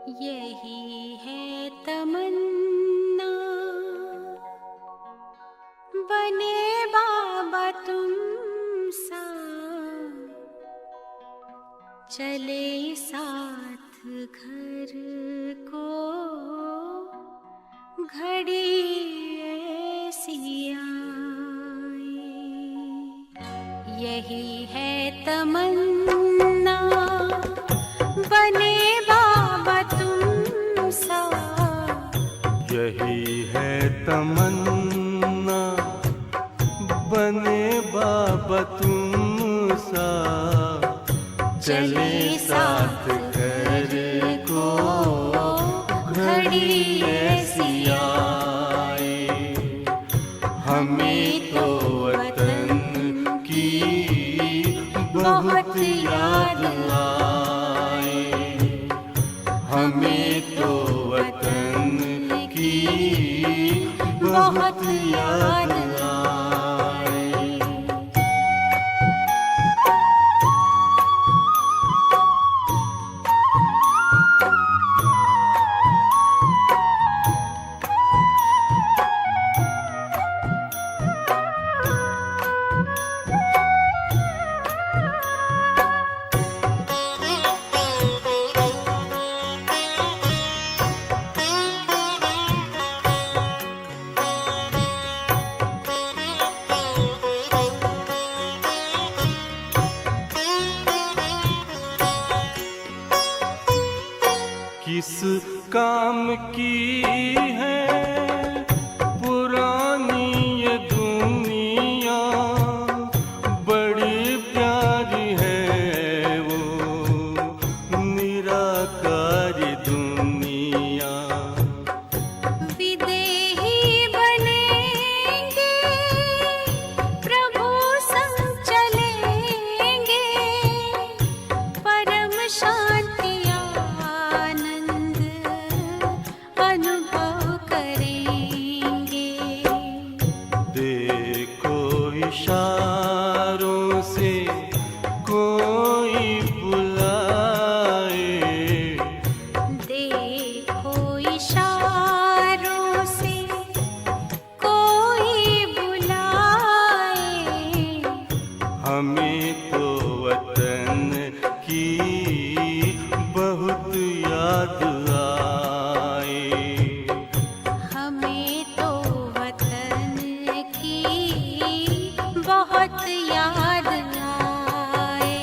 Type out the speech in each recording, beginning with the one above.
यही है तमन्ना, बने बाबा तुम सा, चले साथ घर को घड़ी ऐसी आए। यही है तमन्ना, बने बाबा तुम सा, यही है तमन्ना, बने बाबा तुम सा, चले साथ घर को घड़ी ऐसी आए। हमें तो वतन की बहुत याद आए, हमें तो वतन की बहुत याद आए। किस काम की है पुरानी ये दुनिया, बड़ी प्यारी है वो निराकारी दुनिया। विदेही बनेंगे प्रभु संग चलेंगे, परम शांति अनुभव करेंगे। देखो इशारों से कोई बुलाए, देखो इशारों से कोई बुलाए। हमें तो वतन की बहुत याद आए, हमें तो वतन की बहुत याद आए।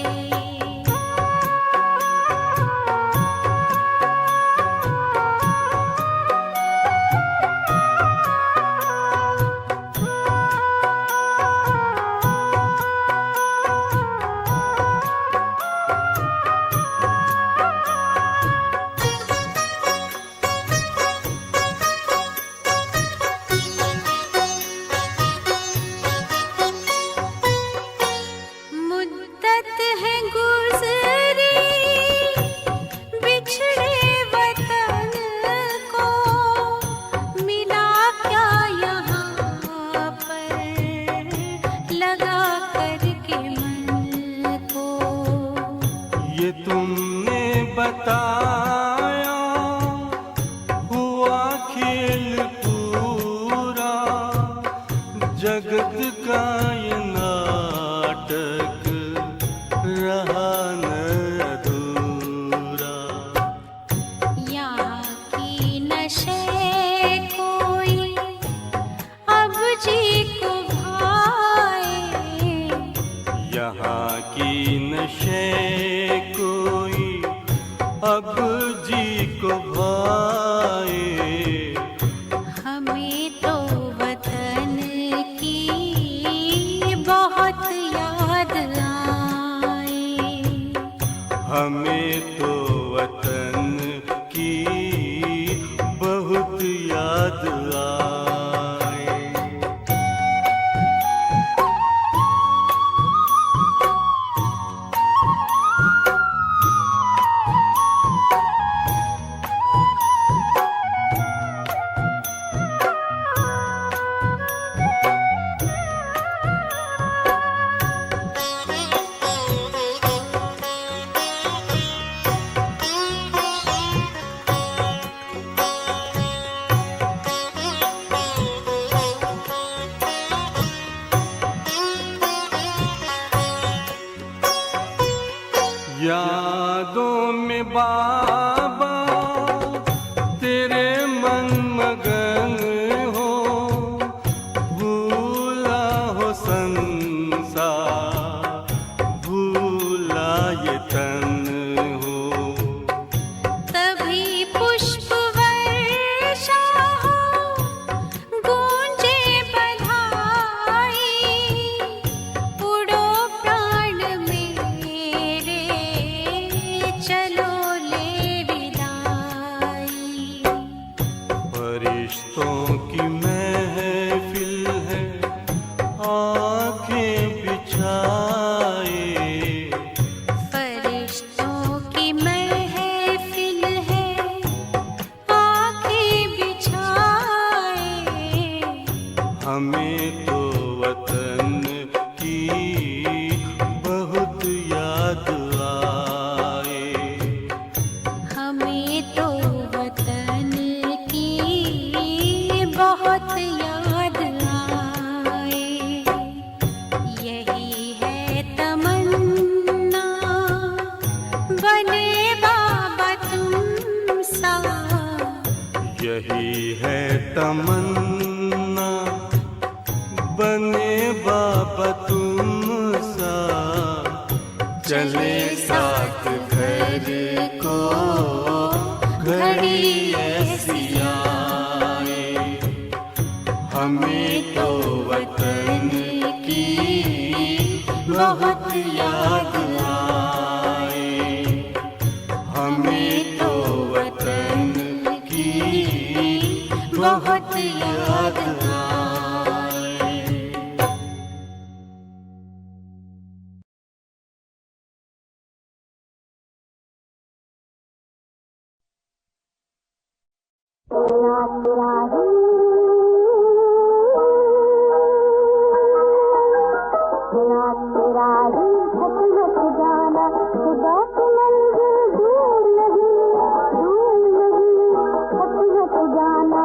मुद्दत है गुज़री बिछड़े वतन को, मिला क्या यहाँ पर लगा करके मन को। ये तुमने बताया हुआ खेल पूरा, जगत का ये नाटक रहा न अधूरा। यहाँ की नशे कोई अब जी को भाए, यहाँ की नशे कोई अब जी को भाए। हमें तो वतन की बहुत याद आए, हमें तो वतन की बहुत याद आए। में बाबा तेरे मन मगन हो, भूला हो संसार, भूला ये तन हो। तभी पुष्प वर्षा हो, गूंजे बधाई, उड़ो प्राण मेरे, चलो ले विदाई। फरिश्तों की महफिल है, आंखें बिछाए, फरिश्तों की महफिल है, आंखें बिछाए। हमें तो वतन की बहुत याद आए। हमें तो वतन की बहुत याद आए। यही है तमन्ना, बने बाबा तुम सा। यही है तमन्ना, बने बाबा तुम सा। चले साथ घर को घड़ी ऐसी आए। हमें तो वतन की बहुत याद आए। हमें तो वतन की बहुत याद आए। जाना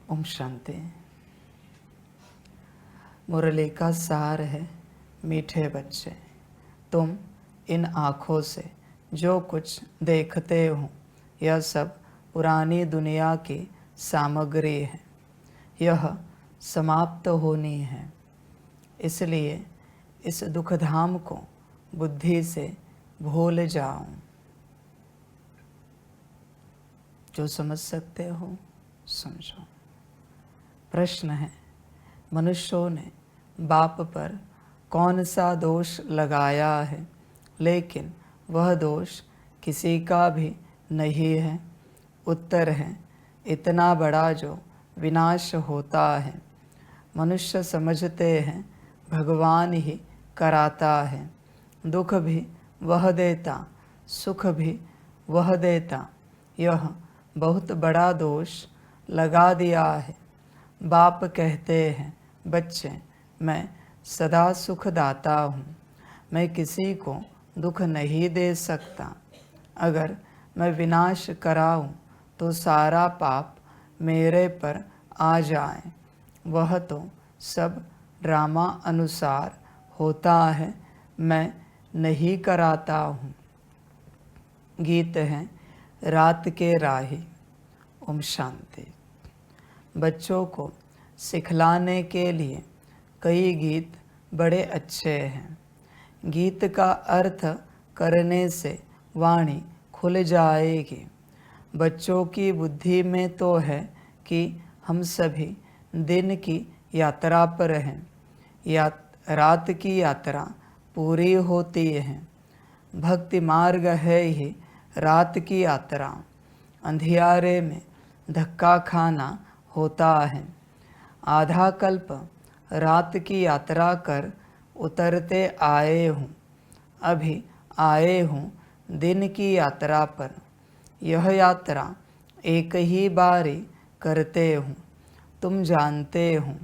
ओम शांति। मुरली का सार है, मीठे बच्चे, तुम इन आँखों से जो कुछ देखते हो यह सब पुरानी दुनिया की सामग्री है, यह समाप्त होनी है। इसलिए इस दुखधाम को बुद्धि से भूल जाओ। जो समझ सकते हो समझो। प्रश्न है, मनुष्यों ने बाप पर कौन सा दोष लगाया है, लेकिन वह दोष किसी का भी नहीं है। उत्तर है, इतना बड़ा जो विनाश होता है। मनुष्य समझते हैं भगवान ही कराता है, दुख भी वह देता, सुख भी वह देता। यह बहुत बड़ा दोष लगा दिया है। बाप कहते हैं, बच्चे, मैं सदा सुखदाता हूँ, मैं किसी को दुख नहीं दे सकता। अगर मैं विनाश कराऊं तो सारा पाप मेरे पर आ जाए। वह तो सब ड्रामा अनुसार होता है, मैं नहीं कराता हूँ। गीत हैं रात के राही। ओम शांति। बच्चों को सिखलाने के लिए कई गीत बड़े अच्छे हैं। गीत का अर्थ करने से वाणी खुल जाएगी। बच्चों की बुद्धि में तो है कि हम सभी दिन की यात्रा पर हैं, रात की यात्रा पूरी होती है। भक्ति मार्ग है ही रात की यात्रा। अंधियारे में धक्का खाना होता है। आधा कल्प रात की यात्रा कर उतरते आए हूँ, अभी आए हूँ दिन की यात्रा पर। यह यात्रा एक ही बारी करते हूँ, तुम जानते हो।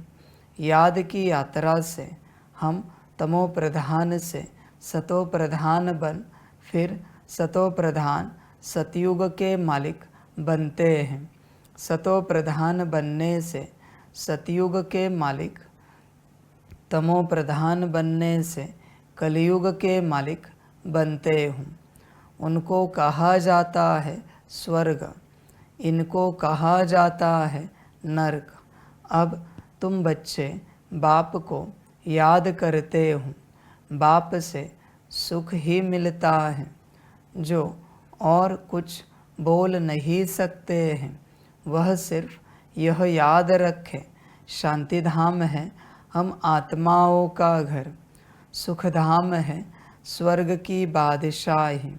याद की यात्रा से हम तमो प्रधान से सतो प्रधान बन, फिर सतो प्रधान सतयुग के मालिक बनते हैं। सतो प्रधान बनने से सतयुग के मालिक, तमो प्रधान बनने से कलयुग के मालिक बनते हूँ। उनको कहा जाता है स्वर्ग, इनको कहा जाता है नरक। अब तुम बच्चे बाप को याद करते हो, बाप से सुख ही मिलता है। जो और कुछ बोल नहीं सकते हैं, वह सिर्फ यह याद रखे, शांति धाम है हम आत्माओं का घर, सुख धाम है स्वर्ग की बादशाही।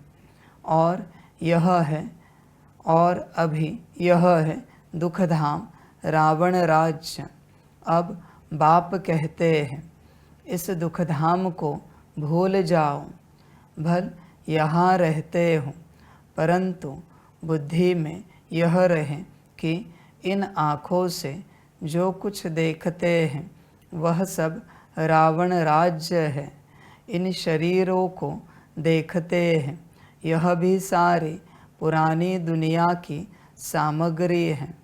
और यह है, और अभी यह है दुख धाम रावण राज्य। अब बाप कहते हैं, इस दुख धाम को भूल जाओ। भल यहाँ रहते हो, परंतु बुद्धि में यह रहे कि इन आँखों से जो कुछ देखते हैं वह सब रावण राज्य है। इन शरीरों को देखते हैं, यह भी सारी पुरानी दुनिया की सामग्री है।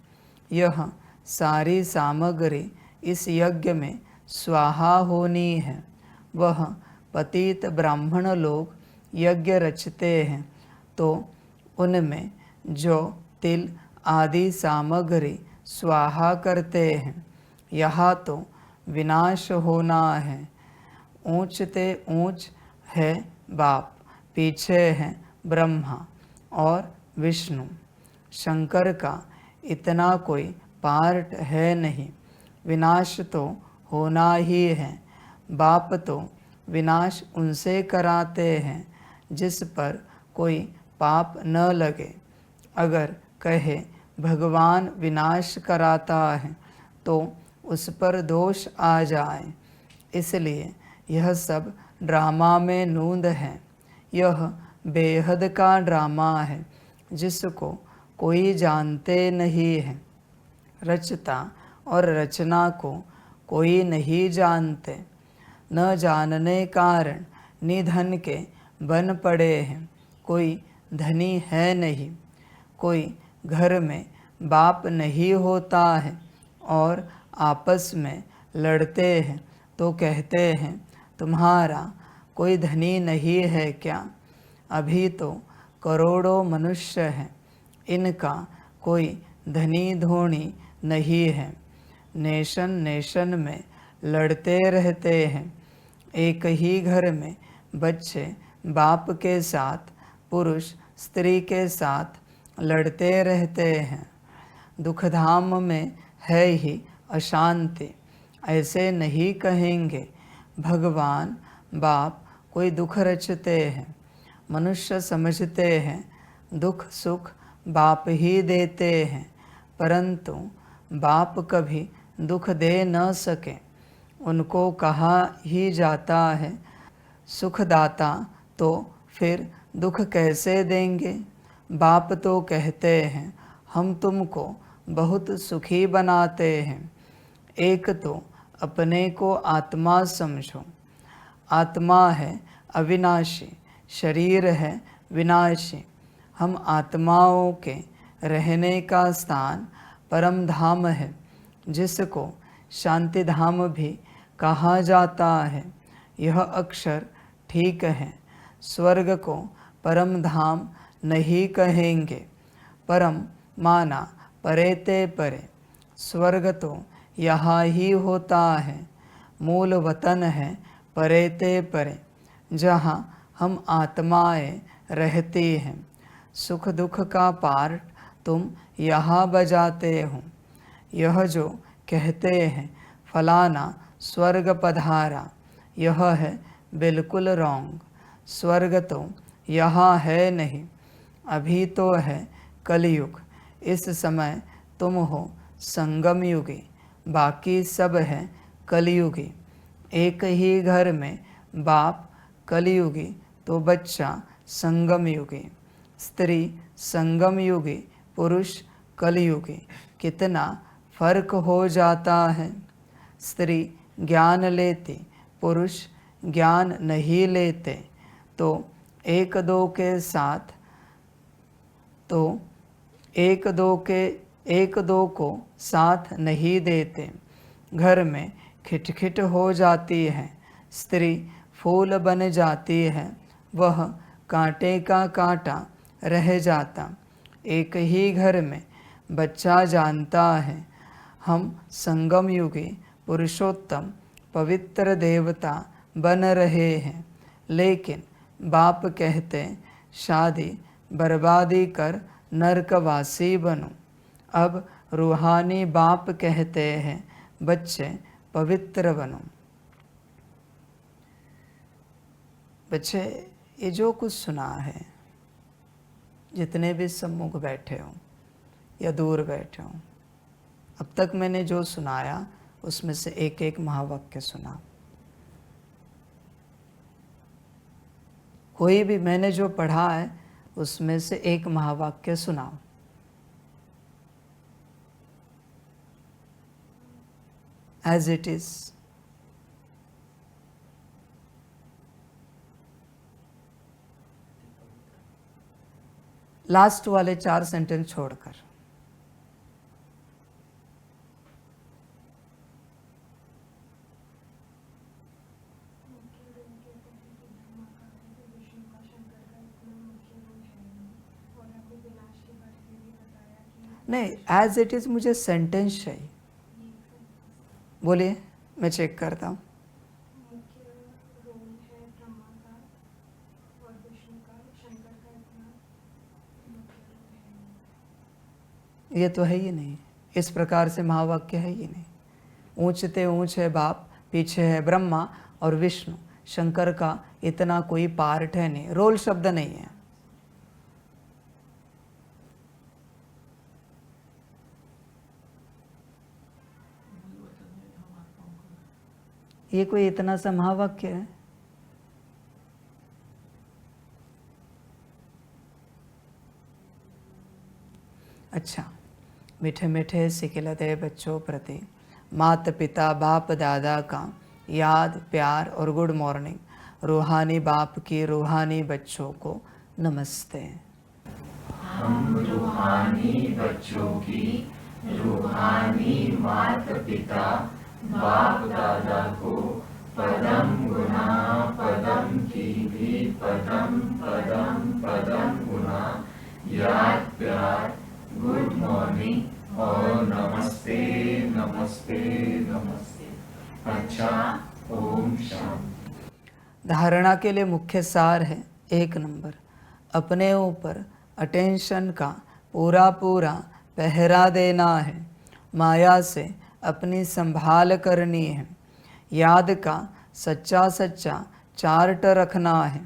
यह सारी सामग्री इस यज्ञ में स्वाहा होनी है। वह पतित ब्राह्मण लोग यज्ञ रचते हैं तो उनमें जो तिल आदि सामग्री स्वाहा करते हैं। यहाँ तो विनाश होना है। ऊंचते ऊंच है बाप, पीछे है ब्रह्मा और विष्णु। शंकर का इतना कोई पार्ट है नहीं। विनाश तो होना ही है। बाप तो विनाश उनसे कराते हैं जिस पर कोई पाप न लगे। अगर कहे भगवान विनाश कराता है तो उस पर दोष आ जाए। इसलिए यह सब ड्रामा में नूंद है। यह बेहद का ड्रामा है जिसको कोई जानते नहीं है। रचता और रचना को कोई नहीं जानते। न जानने कारण निधन के बन पड़े हैं। कोई धनी है नहीं, कोई घर में बाप नहीं होता है, और आपस में लड़ते हैं तो कहते हैं तुम्हारा कोई धनी नहीं है क्या? अभी तो करोड़ों मनुष्य हैं, इनका कोई धनी धोनी नहीं है। नेशन नेशन में लड़ते रहते हैं, एक ही घर में बच्चे बाप के साथ, पुरुष स्त्री के साथ लड़ते रहते हैं। दुखधाम में है ही अशांति, ऐसे नहीं कहेंगे भगवान बाप कोई दुख रचते हैं। मनुष्य समझते हैं दुख सुख बाप ही देते हैं, परंतु बाप कभी दुख दे न सके। उनको कहा ही जाता है सुखदाता, तो फिर दुख कैसे देंगे? बाप तो कहते हैं हम तुमको बहुत सुखी बनाते हैं। एक तो अपने को आत्मा समझो। आत्मा है अविनाशी, शरीर है विनाशी। हम आत्माओं के रहने का स्थान परम धाम है, जिसको शांति धाम भी कहा जाता है। यह अक्षर ठीक है। स्वर्ग को परम धाम नहीं कहेंगे। परम माना परेते परे, स्वर्ग तो यहाँ ही होता है। मूल वतन है परेते परे, जहाँ हम आत्माएं रहती हैं। सुख दुख का पार्ट तुम यहाँ बजाते हो। यह जो कहते हैं फलाना स्वर्ग पधारा, यह है बिल्कुल रॉन्ग। स्वर्ग तो यहाँ है नहीं, अभी तो है कलयुग। इस समय तुम हो संगम युगी, बाकी सब है कलयुगी। एक ही घर में बाप कलयुगी तो बच्चा संगम युगी, स्त्री संगम युगी, पुरुष कलयुगी। कितना फर्क हो जाता है। स्त्री ज्ञान लेती, पुरुष ज्ञान नहीं लेते, तो एक दो को साथ नहीं देते। घर में खिटखिट हो जाती है। स्त्री फूल बन जाती है, वह कांटे का कांटा रह जाता। एक ही घर में बच्चा जानता है हम संगम युगी पुरुषोत्तम पवित्र देवता बन रहे हैं, लेकिन बाप कहते शादी बर्बादी कर नरकवासी बनो। अब रूहानी बाप कहते हैं बच्चे पवित्र बनो। बच्चे, ये जो कुछ सुना है, जितने भी सम्मुख बैठे हो या दूर बैठे हो, अब तक मैंने जो सुनाया उसमें से एक एक महावाक्य सुना। कोई भी मैंने जो पढ़ा है उसमें से एक महावाक्य सुनाओ। As it is. लास्ट वाले 4 सेंटेंस छोड़कर। नहीं, एज इट इज मुझे सेंटेंस चाहिए। बोलिए, मैं चेक करता हूँ। ये तो है ही नहीं, इस प्रकार से महावाक्य है ही नहीं। ऊंचते ऊंच है बाप, पीछे है ब्रह्मा और विष्णु, शंकर का इतना कोई पार्ट है नहीं, रोल शब्द नहीं है। ये कोई इतना सा महावाक्य है? अच्छा, मीठे मीठे सिखिलते बच्चों प्रति माता पिता बाप दादा का याद प्यार और गुड मॉर्निंग। रूहानी बाप की रूहानी बच्चों को नमस्ते। हम रूहानी बच्चों की रूहानी माता पिता बाप दादा को पदम गुना पदम की भी पदम पदम पदम गुना याद प्यार गुड मॉर्निंग और नमस्ते नमस्ते नमस्ते। अच्छा, ओम शांति। धारणा के लिए मुख्य सार है 1 नंबर, अपने ऊपर अटेंशन का पूरा पूरा पहरा देना है, माया से अपनी संभाल करनी है, याद का सच्चा सच्चा चार्ट रखना है।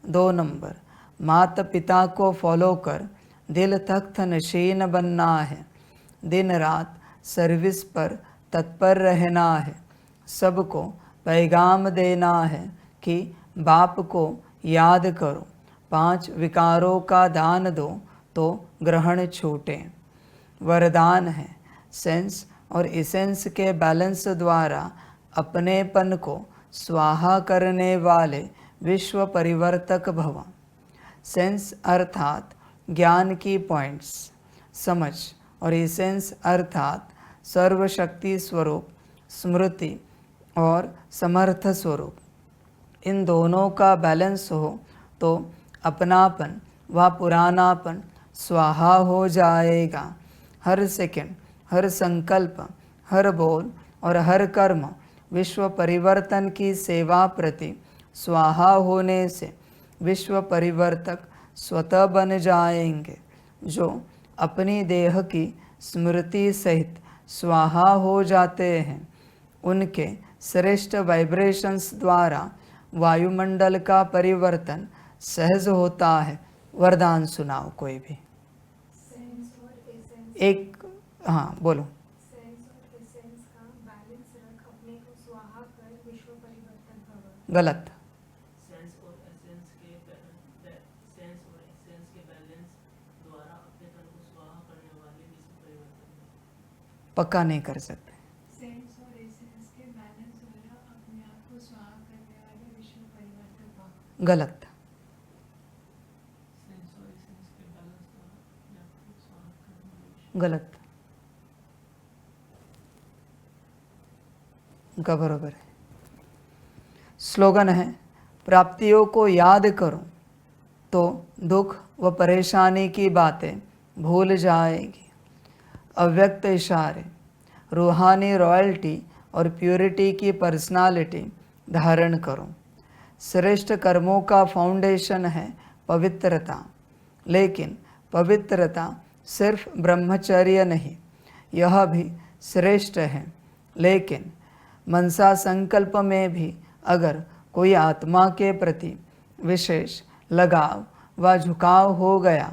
2 नंबर, माता पिता को फॉलो कर दिल तख्त नशीन बनना है, दिन रात सर्विस पर तत्पर रहना है, सबको पैगाम देना है कि बाप को याद करो, 5 विकारों का दान दो तो ग्रहण छूटे। वरदान है सेंस और इसेंस के बैलेंस द्वारा अपनेपन को स्वाहा करने वाले विश्व परिवर्तक भव। सेंस अर्थात ज्ञान की पॉइंट्स, समझ, और इसेंस अर्थात सर्वशक्ति स्वरूप, स्मृति और समर्थ स्वरूप। इन दोनों का बैलेंस हो तो अपनापन व पुरानापन स्वाहा हो जाएगा। हर सेकंड, हर संकल्प, हर बोल और हर कर्म विश्व परिवर्तन की सेवा प्रति स्वाहा होने से विश्व परिवर्तक स्वतः बन जाएंगे। जो अपनी देह की स्मृति सहित स्वाहा हो जाते हैं, उनके श्रेष्ठ वाइब्रेशंस द्वारा वायुमंडल का परिवर्तन सहज होता है। वरदान सुनाओ कोई भी। एक, हाँ बोलो। गलत। सेंस और एसेंस के बैलेंस द्वारा अपने तन को स्वाहा करने वाले विश्व परिवर्तन। पक्का नहीं कर सकते। सेंस और एसेंस के बैलेंस द्वारा अपने आप को स्वाहा करने वाले विश्व परिवर्तक भाव। गलत। सेंस और एसेंस के बैलेंस द्वारा अपने आप को स्वाहा करने वाले। गलत। उनका बरोबर है। स्लोगन है, प्राप्तियों को याद करो तो दुख व परेशानी की बातें भूल जाएगी। अव्यक्त इशारे, रूहानी रॉयल्टी और प्योरिटी की पर्सनालिटी धारण करो। श्रेष्ठ कर्मों का फाउंडेशन है पवित्रता, लेकिन पवित्रता सिर्फ ब्रह्मचर्य नहीं, यह भी श्रेष्ठ है। लेकिन मनसा संकल्प में भी अगर कोई आत्मा के प्रति विशेष लगाव व झुकाव हो गया,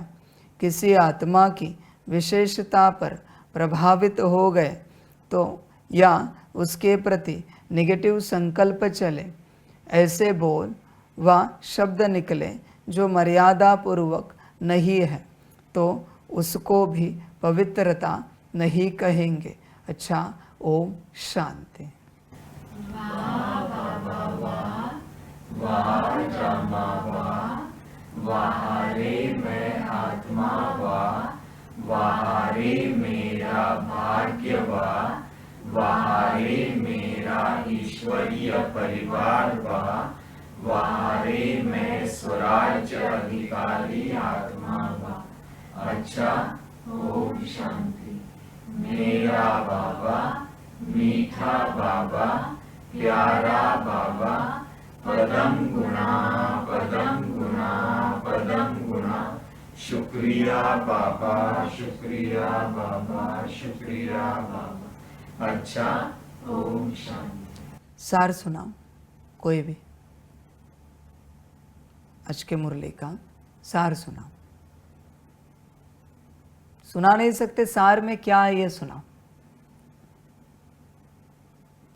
किसी आत्मा की विशेषता पर प्रभावित हो गए तो, या उसके प्रति नेगेटिव संकल्प चले, ऐसे बोल व शब्द निकले जो मर्यादा पूर्वक नहीं है, तो उसको भी पवित्रता नहीं कहेंगे। अच्छा, ओम शांति। वाहारे मैं आत्मा वाहारे मेरा भाग्य वाहारे मेरा ईश्वरीय परिवार वाहारे मैं स्वराज्य अधिकारी आत्मा अच्छा, ओम शांति। मेरा बाबा, मीठा बाबा, प्यारा बाबा, पदम गुना पदम गुना पदम गुना। शुक्रिया बाबा, शुक्रिया बाबा, शुक्रिया बाबा। अच्छा, ओम शांति। सार सुनाओ कोई भी। आज के मुरली का सार सुनाओ। सुना नहीं सकते सार में क्या है ये सुनाओ।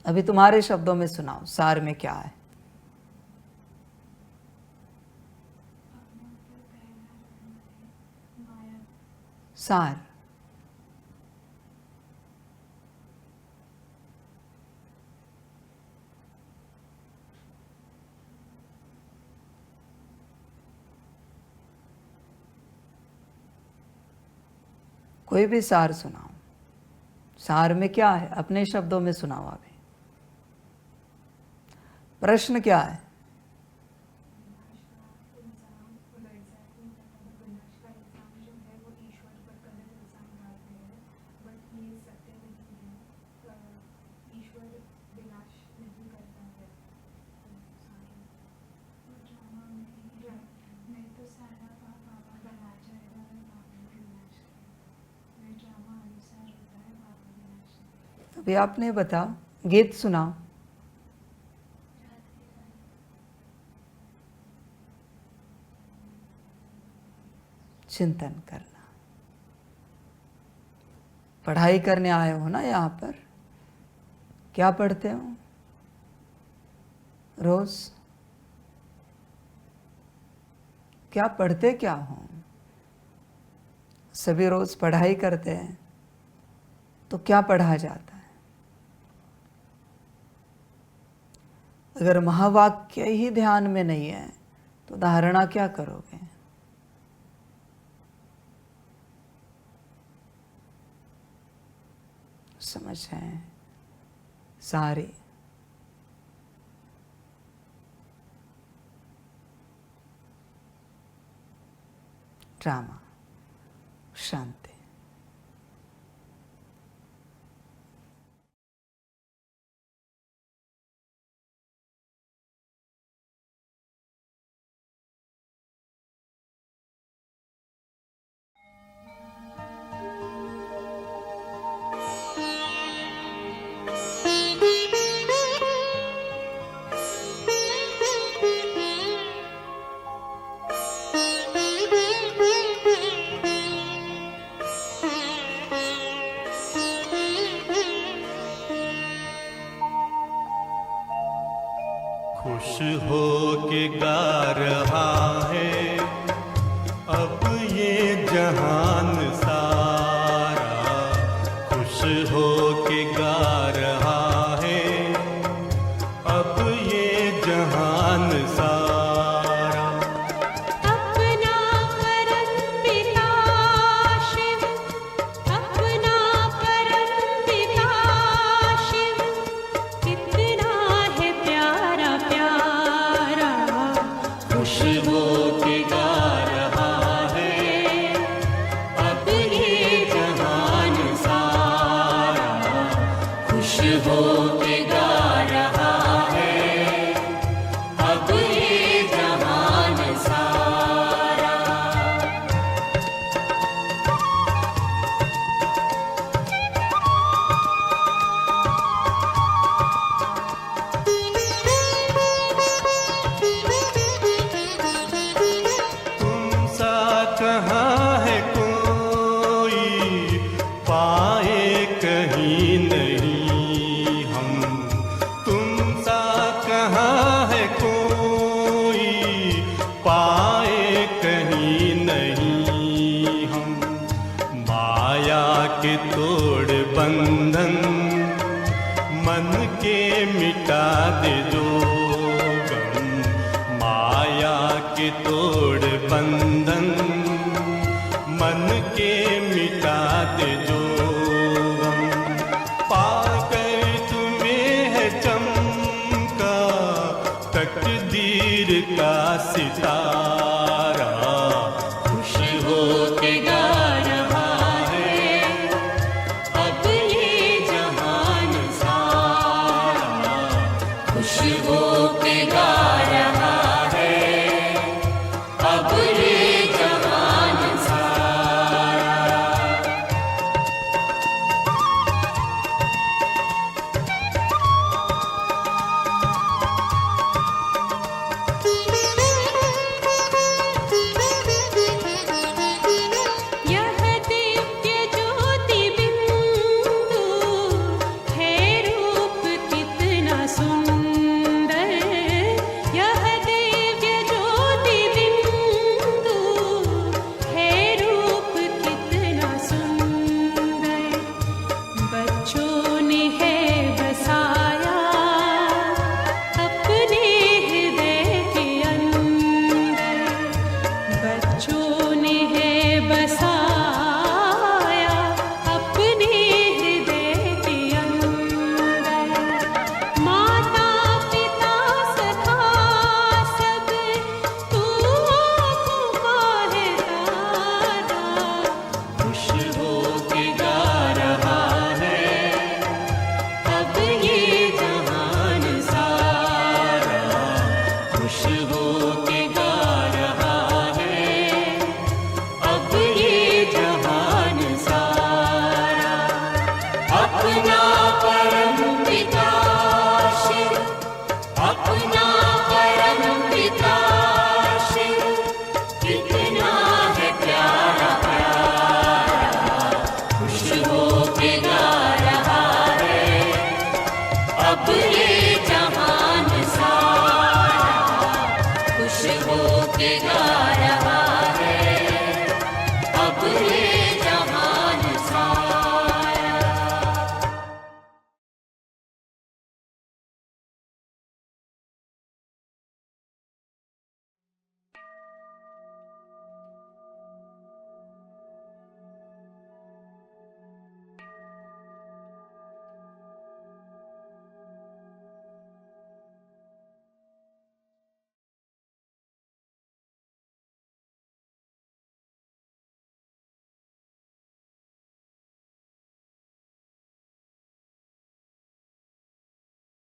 अभी तुम्हारे शब्दों में सुनाओ, सार में क्या है। सार कोई भी सार सुनाओ, सार में क्या है, अपने शब्दों में सुनाओ अभी। प्रश्न क्या है? नहीं तो सारा पाप बाबा बना जाएगा और बाबा का विनाश करेगा। वह ड्रामा अनुसार होता है बाबा विनाश। अभी आपने बताओ, गीत सुनाओ। चिंतन करना। पढ़ाई करने आए हो ना यहाँ पर? क्या पढ़ते हो रोज? क्या पढ़ते क्या हो? सभी रोज पढ़ाई करते हैं तो क्या पढ़ा जाता है? अगर महावाक्य ही ध्यान में नहीं है तो धारणा क्या करोगे? समझ है सारी। ड्रामा शांति। खुश हो के गा रहा है अब ये जहान सारा, खुश हो के गा रहा है अब ये जहान सारा। अपना परम पिता शिव, अपना परम पिता शिव, कितना है प्यारा प्यारा। खुश हो के गा रहा है अब ये जहान सारा, खुश हो के गा रहा है अब ये जहान सारा। तुम सा कहाँ है कोई पाए कहीं नहीं हम, तुम सा कहाँ है कोई पाए कहीं नहीं हम। माया के तोड़ बंधन मन के मिटा दे जो गम, माया के तोड़ बंधन मन के मिटा दे जो गम। पाकर तुम्हें है चमका तकदीर का सितारा,